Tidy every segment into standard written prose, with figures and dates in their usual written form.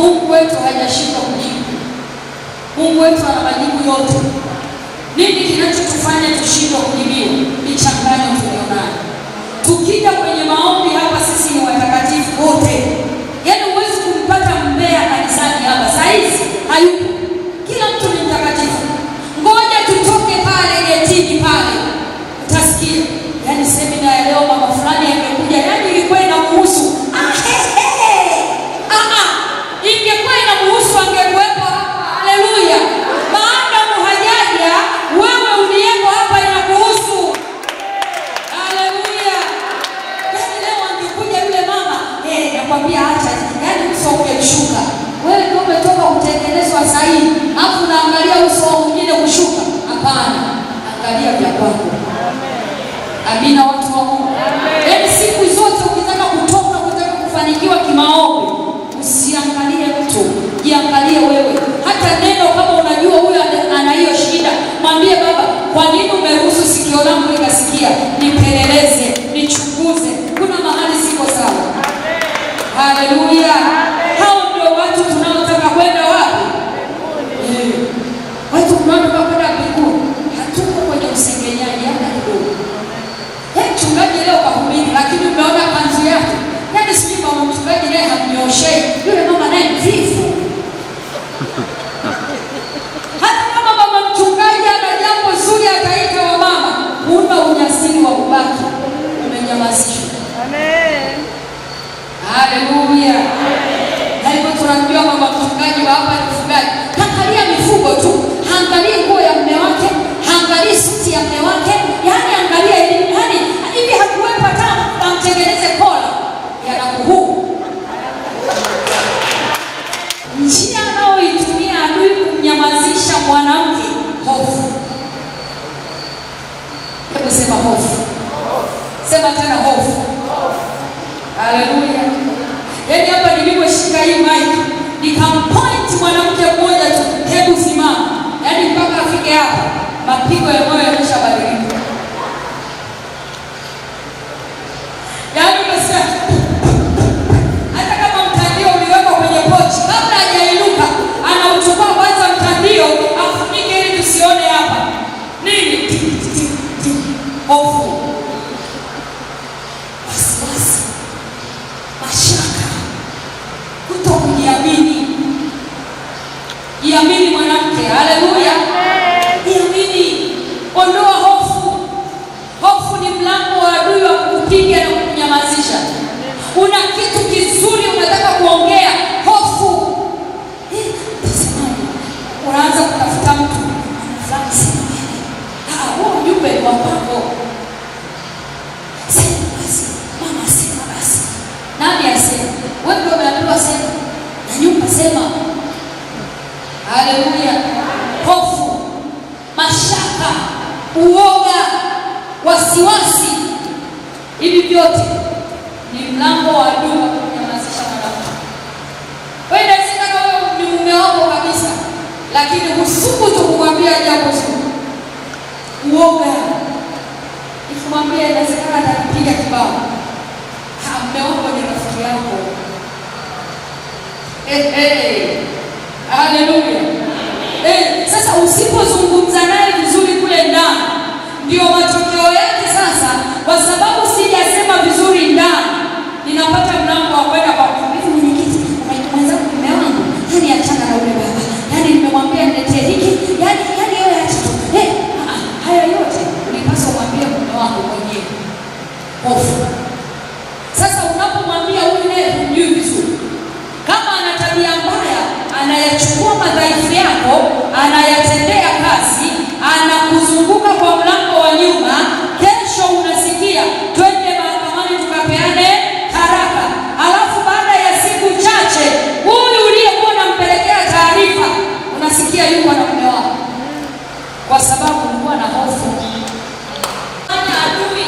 Mungu wetu hajashindwa kujibu. Mungu wetu ana majibu yote. Nini kinachotufanya tushindwe kujibiwa? Ni changamoto tulionayo. Tukija kwenye maombi hapa, sisi ni watakatifu wote. Yaani huwezi kumpata mbea kanisani hapa saizi, hayupo. Kila mtu ni mtakatifu. Ngoja tutoke pale getini pale, utasikia yaani semina ya leo mama fulani angekuja, yaani ilikuwa inamuhusu. Ingekuwa inamuhusu angekuwepo hapa. Haleluya. Maadamu hajaja, wewe uliyeko hapa inakuhusu. Haleluya. Yaani leo angekuja yule mama, nakwambia acha, yaani uso umeshuka. Wewe ndio umetoka kutengenezwa sahihi, alafu unaangalia uso wa mwingine kushuka. Hapana, angalia vya kwako. Amina watu wa Mungu. Yaani siku zote ukitaka kutoka, ukitaka kufanikiwa kimaombi, usiangalie mtu, jiangalie wewe. Hata neno kama unajua huyo ana hiyo shida, mwambie Baba, kwa nini umeruhusu sikio langu likasikia? Nipeleleze, nichunguze. Kuna mahali siko sawa. Haleluya. Hao ndio watu tunaotaka kwenda wapi? Watu tunaotaka kwenda mbinguni. Hatuko kwenye usengenyaji hata kidogo. Mchungaji leo kahubiri, lakini umeona kanzu yake. Yaani sijui kama mchungaji naye hamnyoshei. Yule mama naye mvivu. Hata kama mama mchungaji ana jambo zuri ataita wa mama, una ujasiri wa kubaki umenyamazishwa. Amen. Haleluya. Na hivyo tunamjua mama mchungaji wa hapa ni mfugaji. Angalia mifugo tu, angalia nguo ya mume wake, angalia suti ya mume wake, yaani angalia yaani hivi hakuwepa tamu amtengeneze kola ya nakuhu. Njia anayoitumia adui kumnyamazisha mwanamke, hofu. Hebu sema hofu. Sema tena hofu. Haleluya. Yaani hapa niliposhika hii mic, nikampoint mwanamke mmoja tu, hebu simama. Yaani mpaka afike hapa, mapigo ya moyo yameshabadilika. Yaani basi hata kama mtandio uliwekwa kwenye pochi, kabla hajainuka anauchukua kwanza mtandio afunike ili tusione hapa. Nini? Hofu. Wasiwasi. Mashaka. Kutokujiamini. Jiamini mwanamke. Haleluya. Jiamini. Ondoa hofu. Hofu ni mlango wa adui wa kukupiga na kukunyamazisha. Una kitu kizuri unataka kuongea, hofu. Unaanza kutafuta mtu. Huo ujumbe ni wa kwako. Sema basi, mama sema basi. Nani asema? Wewe ndio umeambiwa sema. Na nyumba sema. Haleluya. Hofu, mashaka, uoga, wasiwasi, hivi vyote ni mlango wa adui wa kunyamazisha mwanamke. Wewe inawezekana wewe ni mume wako kabisa, lakini husubutu kumwambia jambo zuri. Uoga. Ikimwambia inawezekana atakupiga kibao. Mume wako ni rafiki yako. Haleluya. Sasa usipozungumza naye vizuri kule ndani, ndio matokeo yake sasa, kwa sababu sijasema vizuri ndani, ninapata mlango wa kwenda kwa mkabidhi mwenyekiti, mwenzangu mume wangu, yaani achana na ule baba. Yaani nimemwambia niletee hiki, yaani wewe acha tu. Haya yote unipaswa kumwambia mume wako mwenyewe. Hofu. Sasa unapomwambia yule humjui vizuri, kama ana tabia mbaya, anayachukua madhaifu yako, anayatendea kazi, anakuzunguka kwa mlango wa nyuma. Kesho unasikia twende mahakamani tukapeane haraka, alafu baada ya siku chache huyu uliyekuwa unampelekea taarifa unasikia yuko na mume wako, kwa sababu ulikuwa na hofu. Ana adui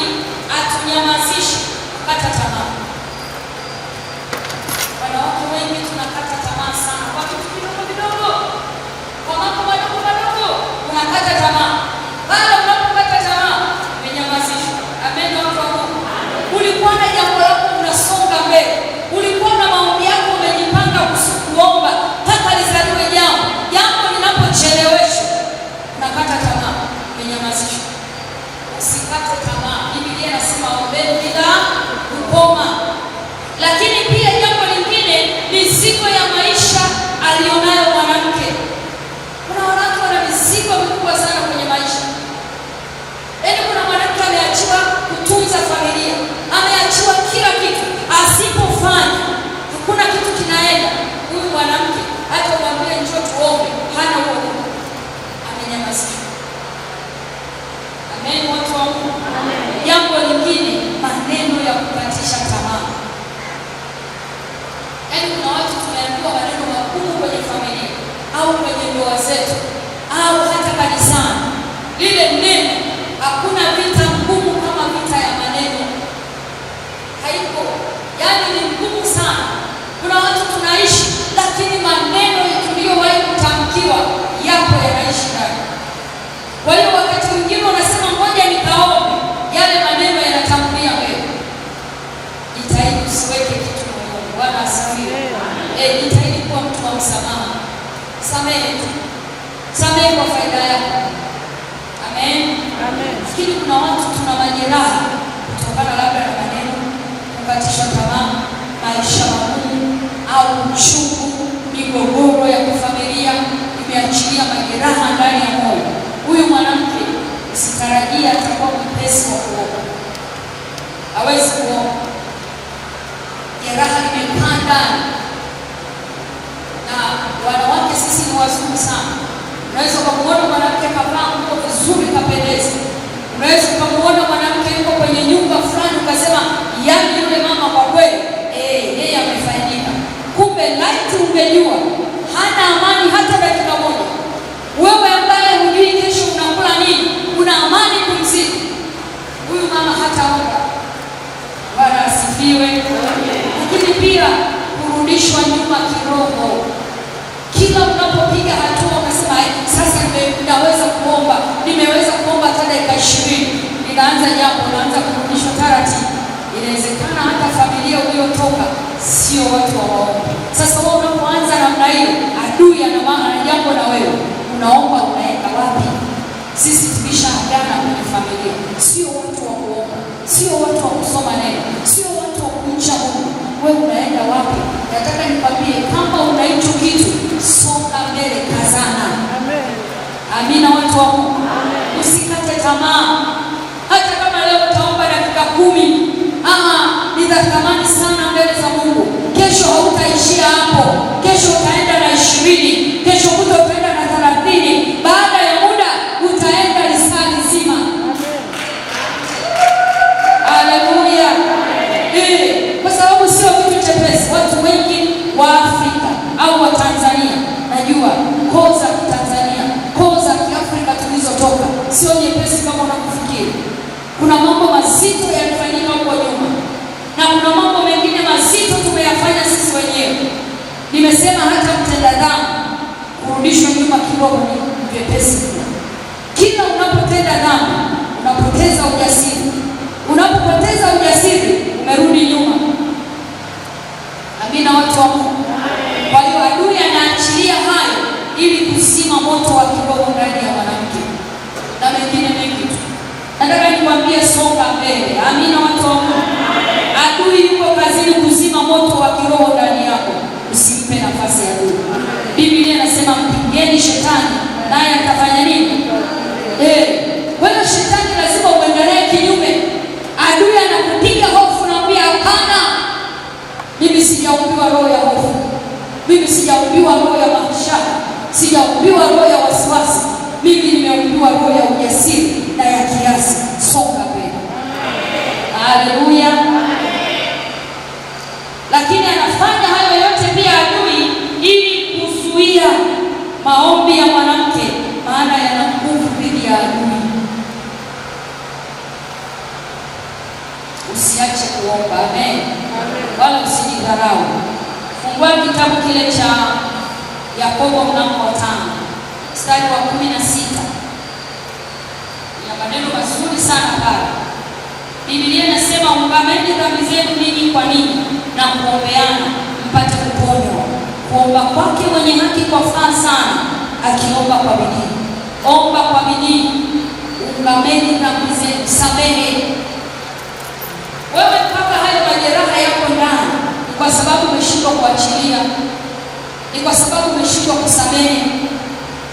atunyamazishe kukata tamaa. Wanawake wengi tunakata tamaa sana kwa vitu vidogo vidogo, kwa mambo madogo madogo unakata tamaa. Baada unapokata tamaa ndoa zetu au hata kanisani, lile neno, hakuna vita ngumu kama vita ya maneno. Haiko, yaani ni ngumu sana. Kuna watu tunaishi, lakini maneno tuliyowahi kutamkiwa yapo yanaishi ndani. Kwa hiyo wakati mwingine unasema ngoja nikaombe, yale maneno yanatamkia wewe. Jitahidi usiweke kitu moyoni. Bwana asifiwe. Jitahidi kuwa mtu wa msamaha. Samehe tu. Samehe kwa faida yako. Amen. Amen. Lakini kuna watu tuna majeraha kutokana labda na maneno, kukatishwa tamaa, maisha magumu au uchungu, migogoro ya kifamilia imeachilia majeraha ndani ya moyo. Huyu mwanamke usitarajia atakuwa mwepesi wa kuomba. Hawezi kuomba. Jeraha limepanda. Na wanawake sisi ni wazuri sana. Unaweza kumuona mwanamke kavaa nguo vizuri kapendeza. Unaweza kumuona mwanamke yuko kwenye nyumba fulani ukasema, yaani yule mama kwa kweli, yeye amefaidika. Kumbe laiti ungejua hana amani hata dakika moja. Wewe ambaye hujui kesho unakula nini, una amani kumzidi huyu mama hataomba. Bwana asifiwe. Lakini pia kurudishwa nyuma kiroho. Kila unapopiga hatua unasema sasa ninaweza kuomba, nimeweza kuomba hata dakika 20, ninaanza jambo, unaanza kurudishwa taratibu. Inawezekana hata familia uliyotoka sio watu wa maombi. Sasa wewe unapoanza namna hiyo, adui ana jambo na wewe, unaomba unaenda wapi? Sisi tumeshaagana kwenye familia, sio watu wa kuomba, sio watu wa kusoma neno, sio watu wa kumcha Mungu. Wewe unaenda wapi? Nataka nikwambie, kama una hicho kitu, songa mbele, kazana. Amen. Amina, watu wa Mungu. Usikate tamaa. Hata kama leo utaomba dakika 10, nitatamani sana mbele za Mungu. Kesho hautaishia hapo. Kesho utaenda na 20, kesho utaenda na 30. Baada ya muda utaenda risali zima. Haleluya. Kwa sababu sio kitu chepesi. Watu wengi wa Afrika au wa Tanzania, najua koo za Tanzania, koo za Kiafrika tulizotoka sio nyepesi kama unakufikiri. Kuna mambo mazito yanafanyika huko nyuma, na kuna mambo mengine mazito tumeyafanya sisi wenyewe. Nimesema hata mtenda dhambi kurudishwa nyuma kiroho ni vyepesi. Kila unapotenda dhambi unapoteza ujasiri. Unapopoteza ujasiri umerudi nyuma. Amina, watu wa Mungu. Kwa hiyo adui anaachilia hayo ili kuzima moto wa kiroho ndani ya mwanamke na mengine mengi tu. Nataka nikwambie, songa mbele. Amina, watu wa Mungu. Adui yuko kazini kuzima moto wa kiroho ndani yako. Usimpe nafasi ya adui. Biblia inasema mpingeni shetani naye atafanya nini? Kwa hiyo shetani lazima uendelee kinyume. Adui anakupiga hofu, naambia hapana. Mimi sijaumbiwa roho ya hofu. Mimi sijaumbiwa roho ya mashaka. Sijaumbiwa roho ya wasiwasi. Mimi nimeumbiwa roho ya ujasiri na ya kiasi. Songa mbele. Haleluya. Lakini anafanya hayo yote pia adui ili kuzuia maombi ya mwanamke, maana yana nguvu dhidi ya adui. Usiache kuomba. Amen. Wala usijidharau. Fungua kitabu kile cha Yakobo mlango wa 5 mstari wa 16. Ya maneno mazuri sana pale. Biblia inasema ungameni dhambi zenu ninyi kwa ninyi na kuombeana mpate kuponywa. Kuomba kwake mwenye haki kwafaa sana, akiomba kwa bidii. Omba kwa bidii. Ungameni dhambi zenu, samehe. Wewe mpaka hayo majeraha yako ndani, ni kwa sababu umeshindwa kuachilia, ni kwa sababu umeshindwa kusamehe.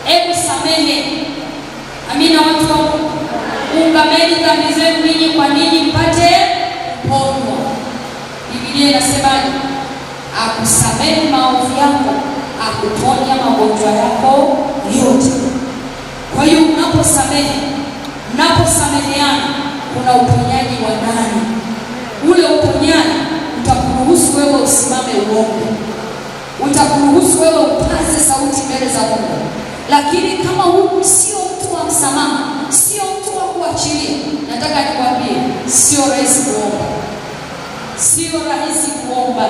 Hebu samehe. Amina, watu wa Mungu. Ungameni dhambi zenu ninyi kwa ninyi mpate kuponywa. Biblia inasemaje? Akusamehe maovu yako, akuponya magonjwa yako yote. Kwa hiyo unaposamehe, mnaposameheana, kuna uponyaji wa ndani. Ule uponyaji utakuruhusu wewe usimame uombe. Utakuruhusu wewe upaze sauti mbele za Mungu. Lakini kama huyu sio mtu wa msamaha, sio mtu wa kuachilia, nataka nikwambie, sio rahisi kuomba, sio rahisi kuomba.